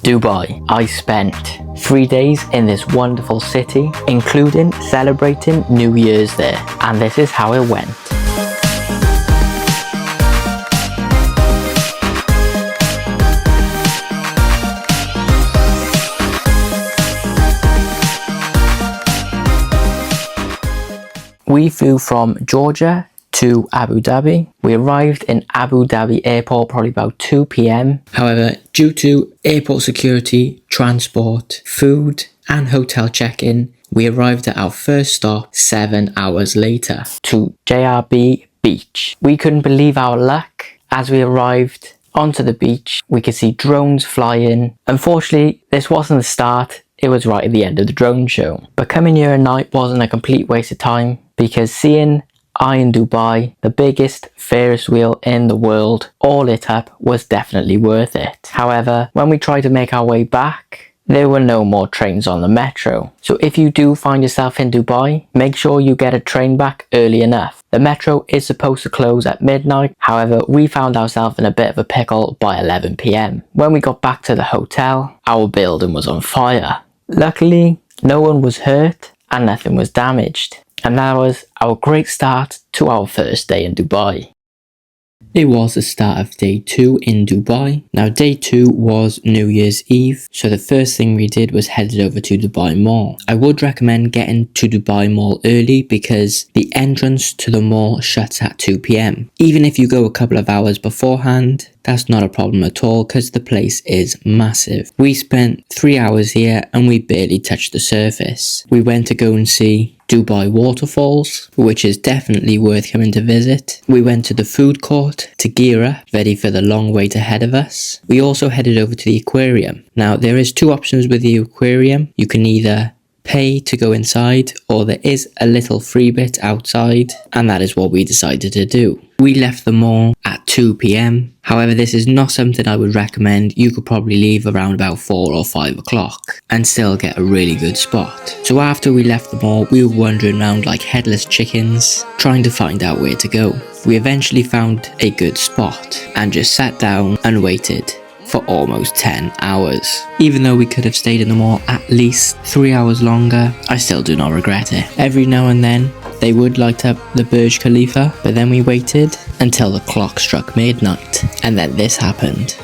Dubai. I spent 3 days in this wonderful city, including celebrating New Year's there, and this is how it went. We flew from Georgia to Abu Dhabi. We arrived in Abu Dhabi airport probably about 2 p.m. However, due to airport security, transport, food and hotel check-in, we arrived at our first stop 7 hours later to JRB Beach. We couldn't believe our luck. As we arrived onto the beach, we could see drones flying. Unfortunately, this wasn't the start. It was right at the end of the drone show. But coming here at night wasn't a complete waste of time, because seeing Eye in Dubai, the biggest Ferris wheel in the world, all lit up, was definitely worth it. However, when we tried to make our way back, there were no more trains on the metro. So if you do find yourself in Dubai, make sure you get a train back early enough. The metro is supposed to close at midnight. However, we found ourselves in a bit of a pickle by 11 p.m. When we got back to the hotel, our building was on fire. Luckily, no one was hurt and nothing was damaged. And that was our great start to our first day in Dubai. It was the start of day 2 in Dubai. Now day 2 was New Year's Eve, so the first thing we did was headed over to Dubai Mall. I would recommend getting to Dubai Mall early because the entrance to the mall shuts at 2 p.m. Even if you go a couple of hours beforehand, that's not a problem at all because the place is massive. We spent 3 hours here and we barely touched the surface. We went to go and see Dubai waterfalls, which is definitely worth coming to visit. We went to the food court to gear up, ready for the long wait ahead of us. We also headed over to the aquarium. Now there is 2 options with the aquarium. You can either pay to go inside, or there is a little free bit outside, and that is what we decided to do. We left the mall at 2 p.m. However, this is not something I would recommend. You could probably leave around about 4 or 5 o'clock and still get a really good spot. So after we left the mall, we were wandering around like headless chickens, trying to find out where to go. We eventually found a good spot and just sat down and waited for almost 10 hours. Even though we could have stayed in the mall at least 3 hours longer, I still do not regret it. Every now and then, they would light up the Burj Khalifa, but then we waited until the clock struck midnight, and then this happened.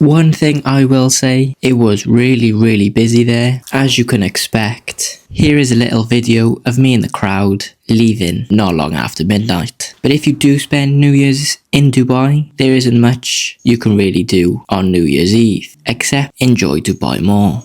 One thing I will say, it was really busy there, as you can expect. Here is a little video of me in the crowd leaving not long after midnight. But if you do spend New Year's in Dubai, there isn't much you can really do on New Year's Eve, except enjoy Dubai more.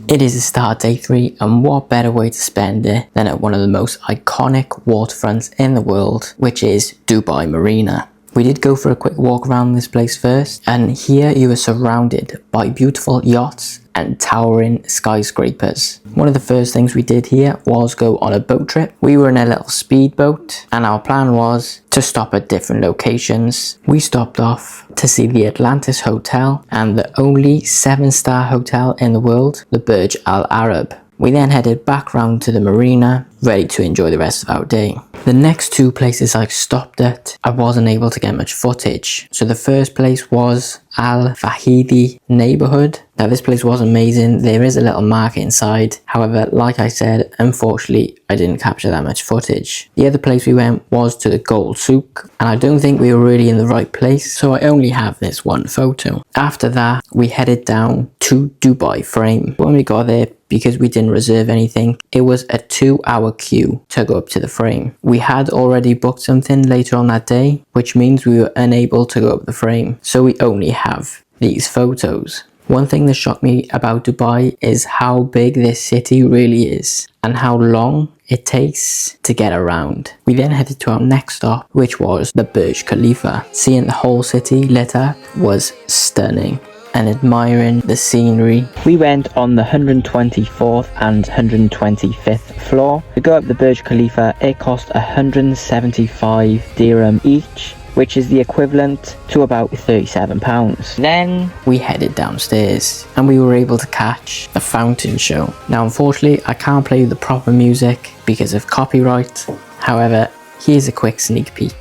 It is the start of day 3, and what better way to spend it than at one of the most iconic waterfronts in the world, which is Dubai Marina. We did go for a quick walk around this place first, and here you are surrounded by beautiful yachts and towering skyscrapers. One of the first things we did here was go on a boat trip. We were in a little speedboat, and our plan was to stop at different locations. We stopped off to see the Atlantis Hotel and the only 7-star hotel in the world, the Burj Al Arab. We then headed back round to the marina, ready to enjoy the rest of our day. The next 2 places I stopped at, I wasn't able to get much footage. So the first place was Al Fahidi neighborhood. Now this place was amazing. There is a little market inside. However, like I said, unfortunately, I didn't capture that much footage. The other place we went was to the Gold Souk, and I don't think we were really in the right place, so I only have this one photo. After that, we headed down to Dubai Frame. When we got there, because we didn't reserve anything, it was a 2-hour queue to go up to the frame. We had already booked something later on that day, which means we were unable to go up the frame, so we only have these photos. One thing that shocked me about Dubai is how big this city really is and how long it takes to get around. We then headed to our next stop, which was the Burj Khalifa. Seeing the whole city lit up was stunning, and admiring the scenery. We went on the 124th and 125th floor. To go up the Burj Khalifa, it cost 175 dirham each, which is the equivalent to about £37. Then we headed downstairs and we were able to catch the fountain show. Now unfortunately I can't play the proper music because of copyright, however here's a quick sneak peek.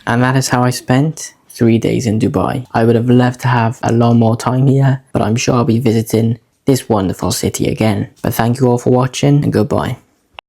And that is how I spent 3 days in Dubai. I would have loved to have a lot more time here, but I'm sure I'll be visiting this wonderful city again. But thank you all for watching and goodbye.